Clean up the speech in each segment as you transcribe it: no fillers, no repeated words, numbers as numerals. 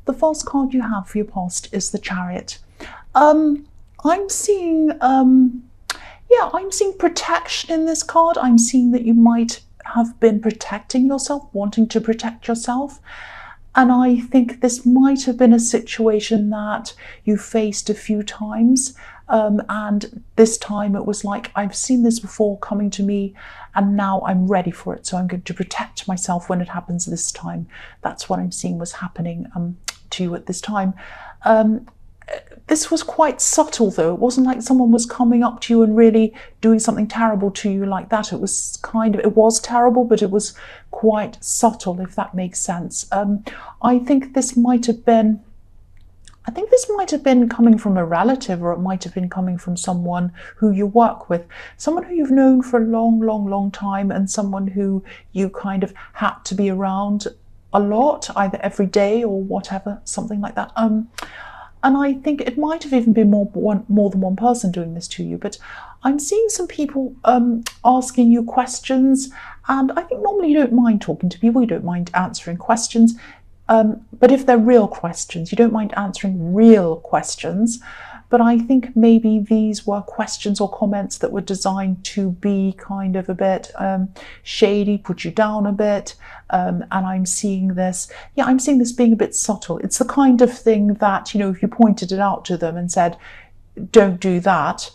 the first card you have for your past is the Chariot. I'm seeing, yeah, I'm seeing protection in this card. I'm seeing that you might have been protecting yourself, wanting to protect yourself. And I think this might have been a situation that you faced a few times. And this time it was like, I've seen this before coming to me and now I'm ready for it. So I'm going to protect myself when it happens this time. That's what I'm seeing was happening to you at this time. This was quite subtle though. It wasn't like someone was coming up to you and really doing something terrible to you like that. It was it was terrible, but it was quite subtle, if that makes sense. I think this might have been coming from a relative, or it might have been coming from someone who you work with, someone who you've known for a long time, and someone who you kind of had to be around a lot, either every day or whatever, something like that. And I think it might have even been more than one person doing this to you, but I'm seeing some people asking you questions, and I think normally you don't mind talking to people, you don't mind answering questions, but if they're real questions, you don't mind answering real questions. But I think maybe these were questions or comments that were designed to be kind of a bit shady, put you down a bit. And I'm seeing this, yeah, I'm seeing this being a bit subtle. It's the kind of thing that, you know, if you pointed it out to them and said, don't do that,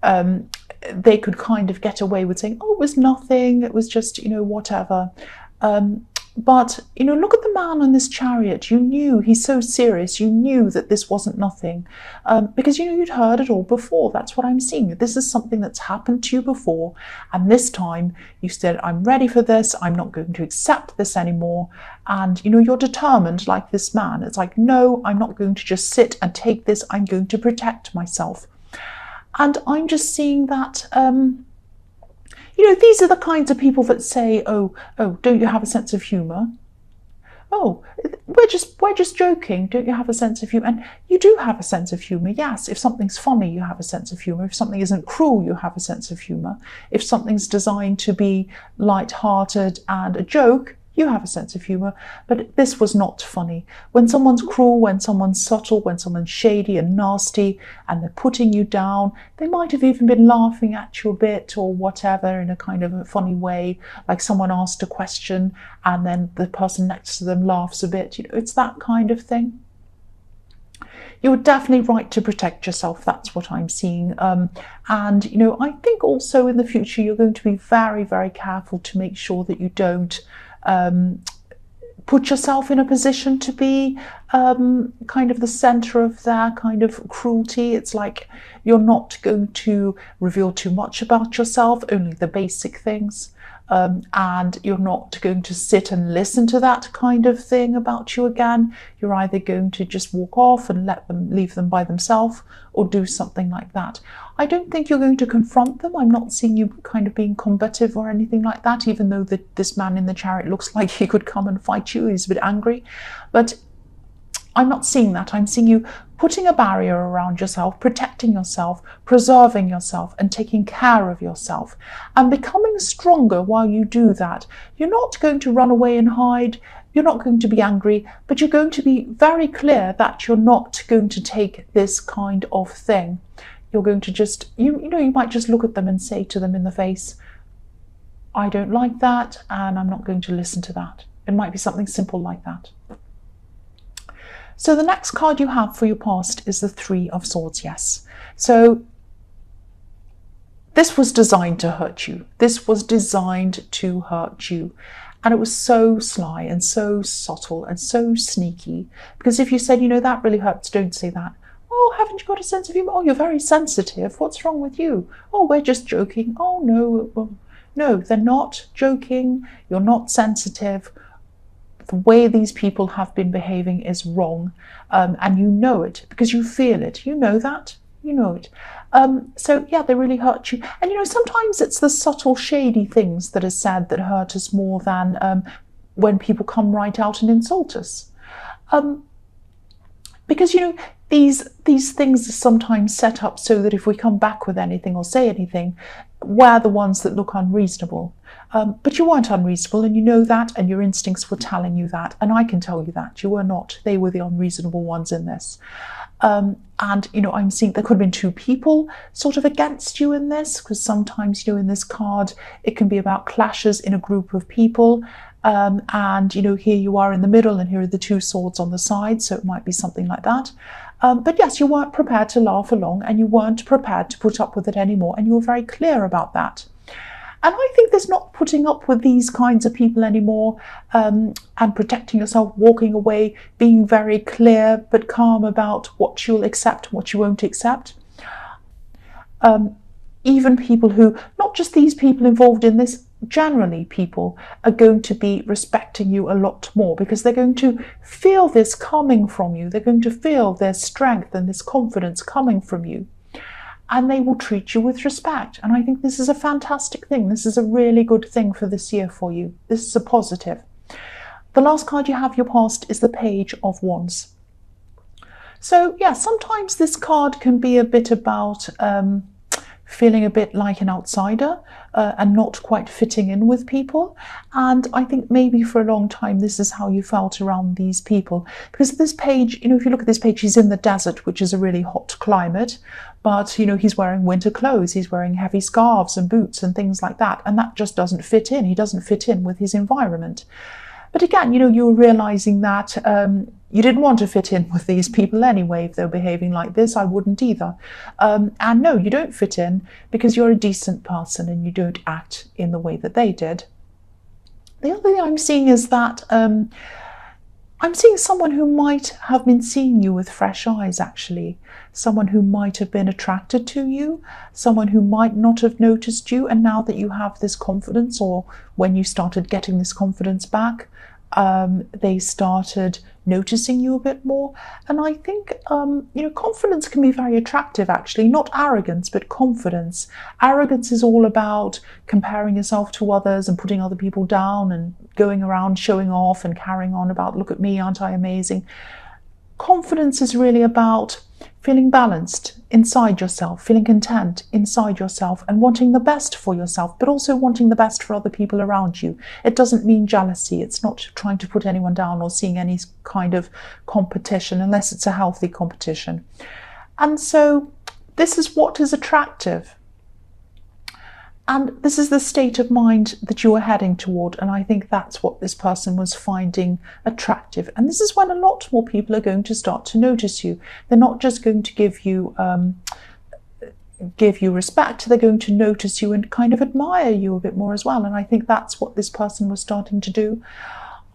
they could kind of get away with saying, oh, it was nothing, it was just, you know, whatever. But, you know, look at the man on this Chariot. You knew, he's so serious, you knew that this wasn't nothing, because, you know, you'd heard it all before. That's what I'm seeing. This is something that's happened to you before. And this time you said, I'm ready for this. I'm not going to accept this anymore. And, you know, you're determined like this man. It's like, no, I'm not going to just sit and take this. I'm going to protect myself. And I'm just seeing that, you know, these are the kinds of people that say, oh, don't you have a sense of humour? Oh, we're just joking. Don't you have a sense of humour? And you do have a sense of humour, yes. If something's funny, you have a sense of humour. If something isn't cruel, you have a sense of humour. If something's designed to be light-hearted and a joke, you have a sense of humour, but this was not funny. When someone's cruel, when someone's subtle, when someone's shady and nasty, and they're putting you down, they might have even been laughing at you a bit or whatever in a kind of a funny way, like someone asked a question and then the person next to them laughs a bit. You know, it's that kind of thing. You're definitely right to protect yourself. That's what I'm seeing. And, you know, I think also in the future, you're going to be very, very careful to make sure that you don't put yourself in a position to be kind of the center of their kind of cruelty. It's like you're not going to reveal too much about yourself, only the basic things. And you're not going to sit and listen to that kind of thing about you again. You're either going to just walk off and leave them by themselves, or do something like that. I don't think you're going to confront them. I'm not seeing you kind of being combative or anything like that, even though this man in the Chariot looks like he could come and fight you. He's a bit angry. But I'm not seeing that. I'm seeing you putting a barrier around yourself, protecting yourself, preserving yourself, and taking care of yourself, and becoming stronger while you do that. You're not going to run away and hide. You're not going to be angry, but you're going to be very clear that you're not going to take this kind of thing. You're going to just, you know, you might just look at them and say to them in the face, I don't like that, and I'm not going to listen to that. It might be something simple like that. So the next card you have for your past is the Three of Swords, yes. So this was designed to hurt you. This was designed to hurt you. And it was so sly and so subtle and so sneaky. Because if you said, you know, that really hurts, don't say that. Oh, haven't you got a sense of humour? Oh, you're very sensitive. What's wrong with you? Oh, we're just joking. Oh, no. Well, no, they're not joking. You're not sensitive. The way these people have been behaving is wrong, and you know it because you feel it. You know that. You know it. So yeah, they really hurt you. And you know, sometimes it's the subtle, shady things that are said that hurt us more than when people come right out and insult us. Because you know, these things are sometimes set up so that if we come back with anything or say anything, were the ones that look unreasonable. But you weren't unreasonable, and you know that, and your instincts were telling you that, and I can tell you that you were not. They were the unreasonable ones in this. And, you know, I'm seeing there could have been two people sort of against you in this, because sometimes, you know, in this card, it can be about clashes in a group of people. And, you know, here you are in the middle, and here are the two swords on the side, so it might be something like that. But yes, you weren't prepared to laugh along, and you weren't prepared to put up with it anymore, and you were very clear about that. And I think there's not putting up with these kinds of people anymore, and protecting yourself, walking away, being very clear but calm about what you'll accept and what you won't accept. Even people who, not just these people involved in this, generally people are going to be respecting you a lot more, because they're going to feel this coming from you. They're going to feel their strength and this confidence coming from you. And they will treat you with respect. And I think this is a fantastic thing. This is a really good thing for this year for you. This is a positive. The last card you have, your past, is the Page of Wands. So yeah, sometimes this card can be a bit about feeling a bit like an outsider and not quite fitting in with people. And I think maybe for a long time this is how you felt around these people. Because this page, you know, if you look at this page, he's in the desert, which is a really hot climate. But, you know, he's wearing winter clothes, he's wearing heavy scarves and boots and things like that. And that just doesn't fit in. He doesn't fit in with his environment. But again, you know, you're realizing that you didn't want to fit in with these people anyway. If they're behaving like this, I wouldn't either. And no, you don't fit in because you're a decent person and you don't act in the way that they did. The other thing I'm seeing is that I'm seeing someone who might have been seeing you with fresh eyes, actually. Someone who might have been attracted to you, someone who might not have noticed you, and now that you have this confidence, or when you started getting this confidence back, they started noticing you a bit more. And I think, you know, confidence can be very attractive, actually. Not arrogance, but confidence. Arrogance is all about comparing yourself to others and putting other people down and going around showing off and carrying on about, look at me, aren't I amazing? Confidence is really about feeling balanced inside yourself, feeling content inside yourself, and wanting the best for yourself, but also wanting the best for other people around you. It doesn't mean jealousy. It's not trying to put anyone down or seeing any kind of competition, unless it's a healthy competition. And so this is what is attractive. And this is the state of mind that you are heading toward. And I think that's what this person was finding attractive. And this is when a lot more people are going to start to notice you. They're not just going to give you respect, they're going to notice you and kind of admire you a bit more as well. And I think that's what this person was starting to do.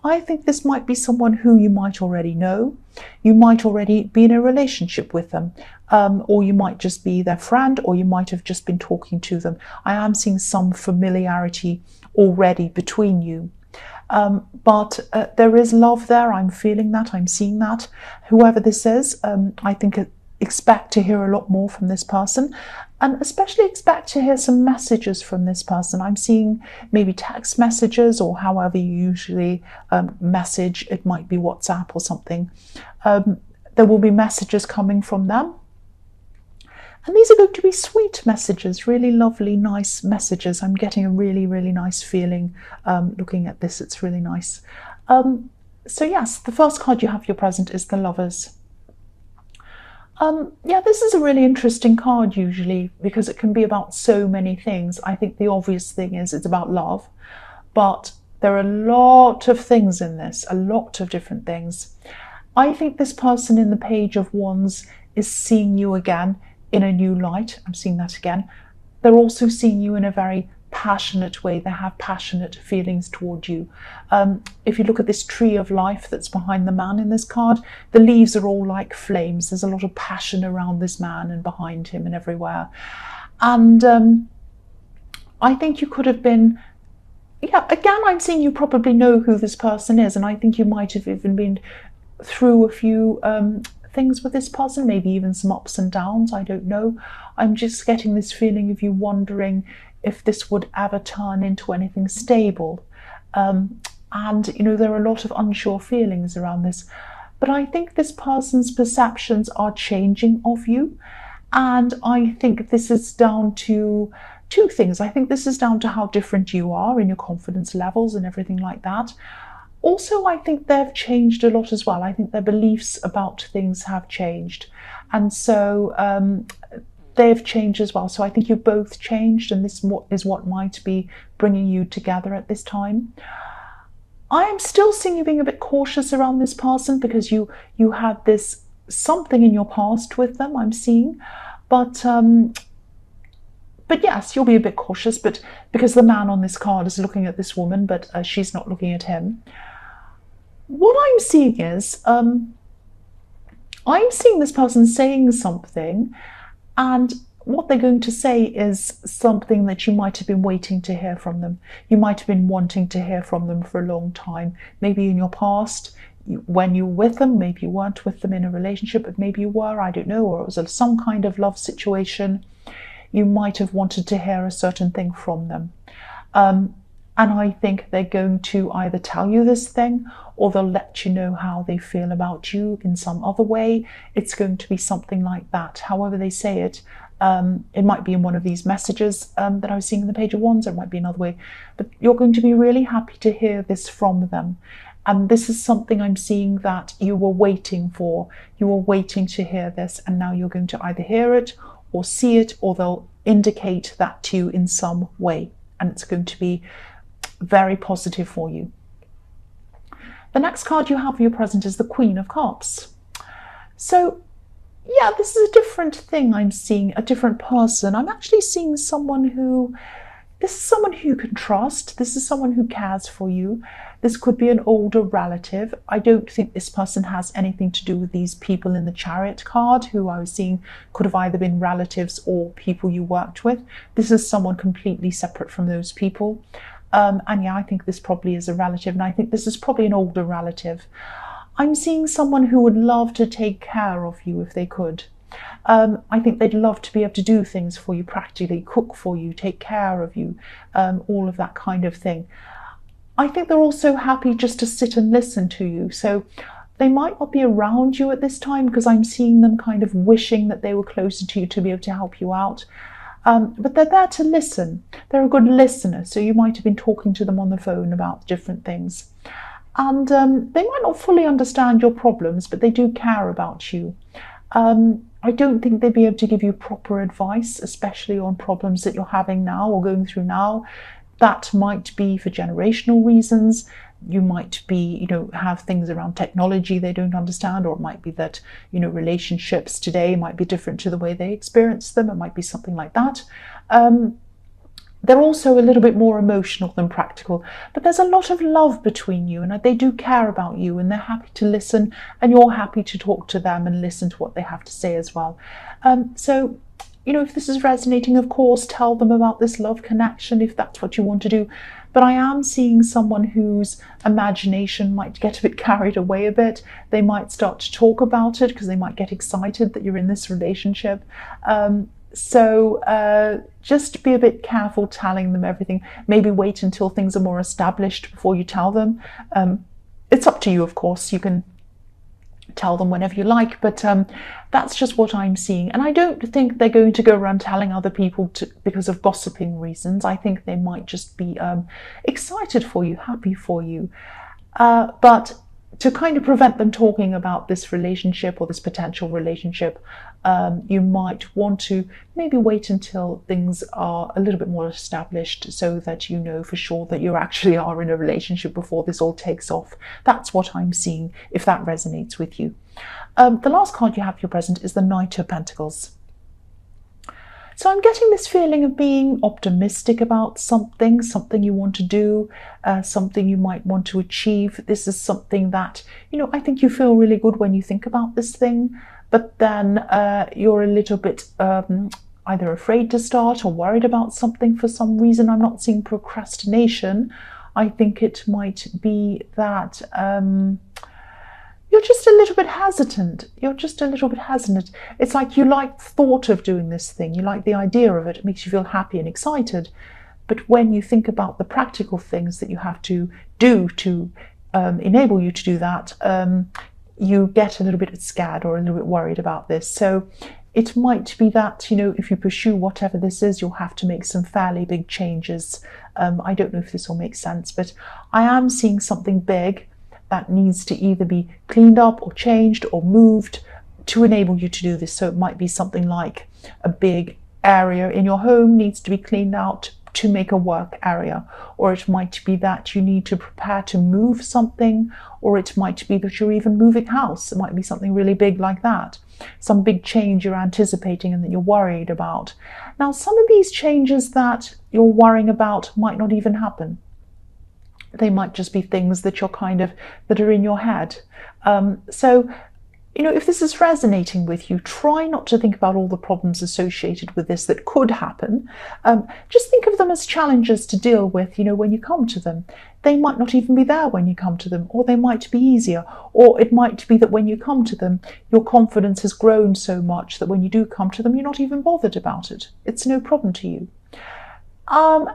I think this might be someone who you might already know. You might already be in a relationship with them, or you might just be their friend, or you might have just been talking to them. I am seeing some familiarity already between you. But there is love there. I'm feeling that. I'm seeing that. Whoever this is, I think expect to hear a lot more from this person, and especially expect to hear some messages from this person. I'm seeing maybe text messages, or however you usually message. It might be WhatsApp or something. There will be messages coming from them. And these are going to be sweet messages, really lovely, nice messages. I'm getting a really, really nice feeling looking at this. It's really nice. So yes, the first card you have, your present, is the Lovers. Yeah, this is a really interesting card usually, because it can be about so many things. I think the obvious thing is it's about love, but there are a lot of things in this, a lot of different things. I think this person in the Page of Wands is seeing you again in a new light. I'm seeing that again. They're also seeing you in a very passionate way. They have passionate feelings toward you. If you look at this tree of life that's behind the man in this card, the leaves are all like flames. There's a lot of passion around this man and behind him and everywhere. And I think you could have been, yeah, again, I'm seeing you probably know who this person is, and I think you might have even been through a few things with this person, maybe even some ups and downs, I don't know. I'm just getting this feeling of you wondering if this would ever turn into anything stable. And, you know, there are a lot of unsure feelings around this. But I think this person's perceptions are changing of you. And I think this is down to two things. I think this is down to how different you are in your confidence levels and everything like that. Also, I think they've changed a lot as well. I think their beliefs about things have changed. And so they've changed as well. So I think you've both changed, and this is what might be bringing you together at this time. I am still seeing you being a bit cautious around this person because you had this something in your past with them, I'm seeing. But yes, you'll be a bit cautious, but because the man on this card is looking at this woman, but she's not looking at him. What I'm seeing is, I'm seeing this person saying something, and what they're going to say is something that you might have been waiting to hear from them. You might have been wanting to hear from them for a long time. Maybe in your past, when you were with them, maybe you weren't with them in a relationship, but maybe you were, I don't know, or it was some kind of love situation. You might have wanted to hear a certain thing from them. And I think they're going to either tell you this thing, or they'll let you know how they feel about you in some other way. It's going to be something like that. However they say it, it might be in one of these messages that I was seeing in the Page of Wands, or it might be another way. But you're going to be really happy to hear this from them. And this is something I'm seeing that you were waiting for. You were waiting to hear this, and now you're going to either hear it or see it, or they'll indicate that to you in some way. And it's going to be very positive for you. The next card you have for your present is the Queen of Cups. So yeah, this is a different thing. I'm seeing a different person. I'm actually seeing this is someone who you can trust. This is someone who cares for you. This could be an older relative. I don't think this person has anything to do with these people in the Chariot card, who I was seeing could have either been relatives or people you worked with. This is someone completely separate from those people. And yeah, I think this probably is a relative, and I think this is probably an older relative. I'm seeing someone who would love to take care of you if they could. I think they'd love to be able to do things for you practically, cook for you, take care of you, all of that kind of thing. I think they're also happy just to sit and listen to you. So they might not be around you at this time, because I'm seeing them kind of wishing that they were closer to you to be able to help you out. But they're there to listen. They're a good listener. So you might have been talking to them on the phone about different things. And they might not fully understand your problems, but they do care about you. I don't think they'd be able to give you proper advice, especially on problems that you're having now or going through now. That might be for generational reasons. You might be, have things around technology they don't understand, or it might be that, relationships today might be different to the way they experience them. It might be something like that. They're also a little bit more emotional than practical, but there's a lot of love between you, and they do care about you, and they're happy to listen, and you're happy to talk to them and listen to what they have to say as well. So, if this is resonating, of course, tell them about this love connection if that's what you want to do. But I am seeing someone whose imagination might get a bit carried away a bit. They might start to talk about it because they might get excited that you're in this relationship. So just be a bit careful telling them everything. Maybe wait until things are more established before you tell them. It's up to you, of course. You can tell them whenever you like, but that's just what I'm seeing. And I don't think they're going to go around telling other people because of gossiping reasons. I think they might just be excited for you, happy for you. But to kind of prevent them talking about this relationship or this potential relationship, you might want to maybe wait until things are a little bit more established, so that you know for sure that you actually are in a relationship before this all takes off. That's what I'm seeing, if that resonates with you. The last card you have for your present is the Knight of Pentacles. So I'm getting this feeling of being optimistic about something you want to do, something you might want to achieve. This is something that, I think you feel really good when you think about this thing, but then you're a little bit either afraid to start or worried about something for some reason. I'm not seeing procrastination. I think it might be that you're just a little bit hesitant. It's like you like the thought of doing this thing. You like the idea of it. It makes you feel happy and excited. But when you think about the practical things that you have to do to enable you to do that, you get a little bit scared or a little bit worried about this. So It might be that, if you pursue whatever this is, you'll have to make some fairly big changes. I don't know if this will make sense, but I am seeing something big that needs to either be cleaned up or changed or moved to enable you to do this. So it might be something like a big area in your home needs to be cleaned out to make a work area, or it might be that you need to prepare to move something, or it might be that you're even moving house. It might be something really big like that, some big change you're anticipating and that you're worried about. Now, some of these changes that you're worrying about might not even happen. They might just be things that that are in your head. So if this is resonating with you, try not to think about all the problems associated with this that could happen. Just think of them as challenges to deal with, when you come to them. They might not even be there when you come to them, or they might be easier, or it might be that when you come to them, your confidence has grown so much that when you do come to them, you're not even bothered about it. It's no problem to you. And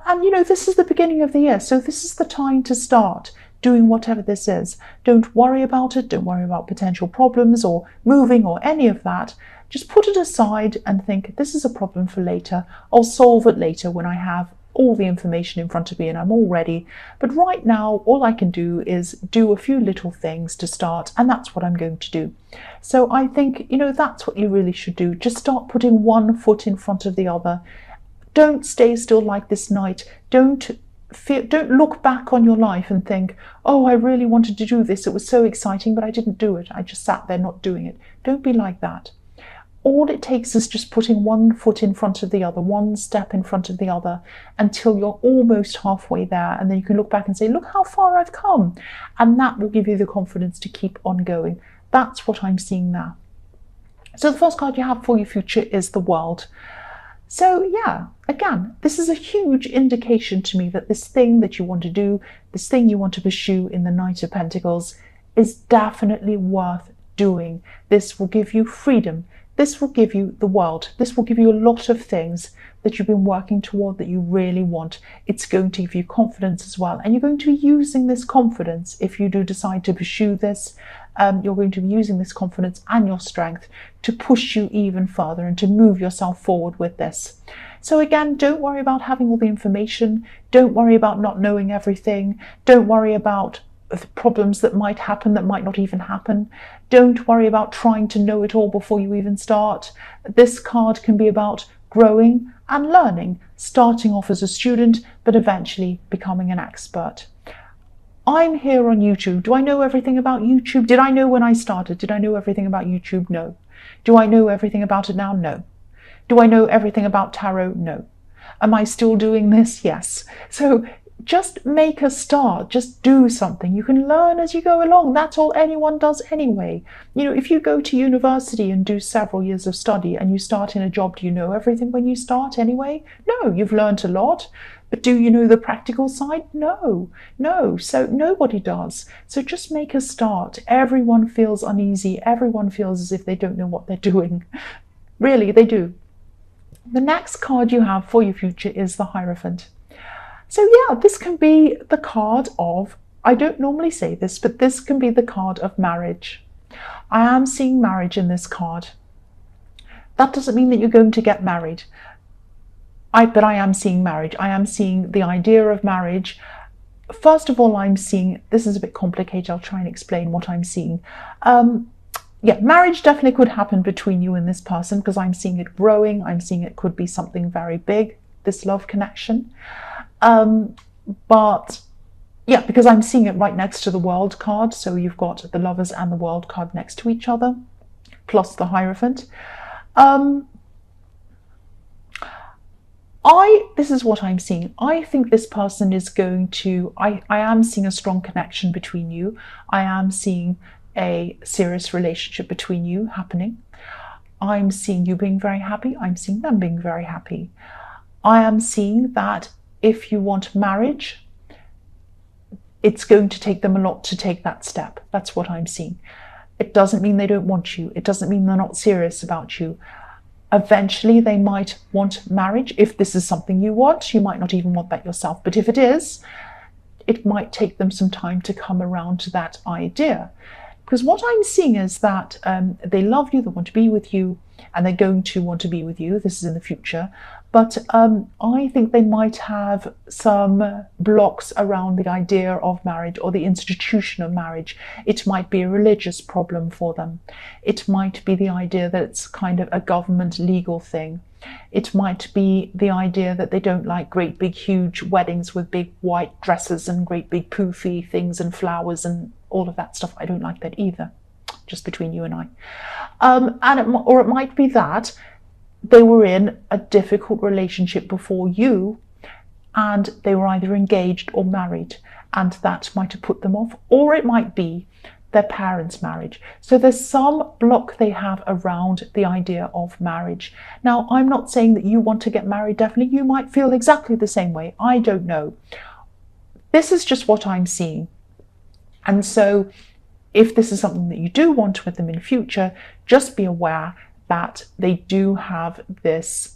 this is the beginning of the year, so this is the time to start doing whatever this is. Don't worry about it. Don't worry about potential problems or moving or any of that. Just put it aside and think, this is a problem for later. I'll solve it later when I have all the information in front of me and I'm all ready. But right now, all I can do is do a few little things to start, and that's what I'm going to do. So I think, that's what you really should do. Just start putting one foot in front of the other. Don't stay still like this night. Don't look back on your life and think, oh, I really wanted to do this. It was so exciting, but I didn't do it. I just sat there not doing it. Don't be like that. All it takes is just putting one foot in front of the other, one step in front of the other, until you're almost halfway there. And then you can look back and say, look how far I've come. And that will give you the confidence to keep on going. That's what I'm seeing now. So the first card you have for your future is the World. So yeah, again, this is a huge indication to me that this thing that you want to do, this thing you want to pursue in the Knight of Pentacles is definitely worth doing. This will give you freedom. This will give you the world. This will give you a lot of things that you've been working toward that you really want. It's going to give you confidence as well. And you're going to be using this confidence if you do decide to pursue this. You're going to be using this confidence and your strength to push you even further and to move yourself forward with this. So again, don't worry about having all the information. Don't worry about not knowing everything. Don't worry about the problems that might happen that might not even happen. Don't worry about trying to know it all before you even start. This card can be about growing and learning, starting off as a student, but eventually becoming an expert. I'm here on YouTube. Do I know everything about YouTube? Did I know when I started? Did I know everything about YouTube? No. Do I know everything about it now? No. Do I know everything about tarot? No. Am I still doing this? Yes. So just make a start. Just do something. You can learn as you go along. That's all anyone does anyway. If you go to university and do several years of study and you start in a job, do you know everything when you start anyway? No, you've learned a lot. But do you know the practical side? No. So nobody does. So just make a start. Everyone feels uneasy. Everyone feels as if they don't know what they're doing. Really, they do. The next card you have for your future is the Hierophant. So yeah, this can be the card of, I don't normally say this, but this can be the card of marriage. I am seeing marriage in this card. That doesn't mean that you're going to get married. But I am seeing marriage. I am seeing the idea of marriage. First of all, I'm seeing, this is a bit complicated. I'll try and explain what I'm seeing. Yeah, marriage definitely could happen between you and this person because I'm seeing it growing. I'm seeing it could be something very big, this love connection. But yeah, because I'm seeing it right next to the World card. So you've got the Lovers and the World card next to each other, plus the Hierophant. This is what I'm seeing. I think this person is going to, I am seeing a strong connection between you. I am seeing a serious relationship between you happening. I'm seeing you being very happy. I'm seeing them being very happy. I am seeing that if you want marriage, it's going to take them a lot to take that step. That's what I'm seeing. It doesn't mean they don't want you. It doesn't mean they're not serious about you. Eventually, they might want marriage. If this is something you want, you might not even want that yourself. But if it is, it might take them some time to come around to that idea. Because what I'm seeing is that they love you, they want to be with you, and they're going to want to be with you. This is in the future. But I think they might have some blocks around the idea of marriage or the institution of marriage. It might be a religious problem for them. It might be the idea that it's kind of a government legal thing. It might be the idea that they don't like great big huge weddings with big white dresses and great big poofy things and flowers and all of that stuff. I don't like that either, just between you and I. Or it might be that they were in a difficult relationship before you, and they were either engaged or married, and that might have put them off. Or it might be their parents' marriage. So there's some block they have around the idea of marriage. Now, I'm not saying that you want to get married, definitely. You might feel exactly the same way. I don't know. This is just what I'm seeing. And so if this is something that you do want with them in future, just be aware that they do have this,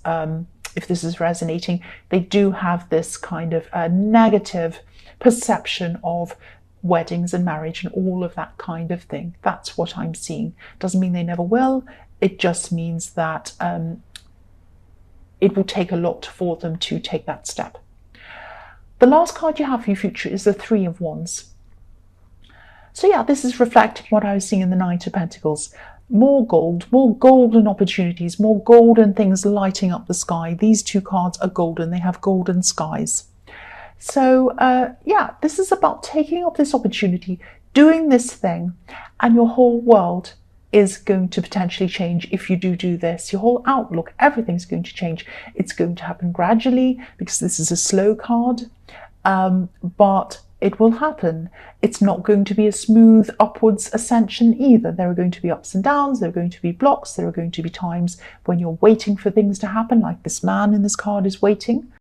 if this is resonating, they do have this kind of negative perception of weddings and marriage and all of that kind of thing. That's what I'm seeing. Doesn't mean they never will. It just means that it will take a lot for them to take that step. The last card you have for your future is the Three of Wands. So yeah, this is reflecting what I was seeing in the Knight of Pentacles. More gold, more golden opportunities, more golden things lighting up the sky. These two cards are golden. They have golden skies. So yeah, this is about taking up this opportunity, doing this thing, and your whole world is going to potentially change if you do this. Your whole outlook, everything's going to change. It's going to happen gradually because this is a slow card, but it will happen. It's not going to be a smooth upwards ascension either. There are going to be ups and downs. There are going to be blocks. There are going to be times when you're waiting for things to happen, like this man in this card is waiting.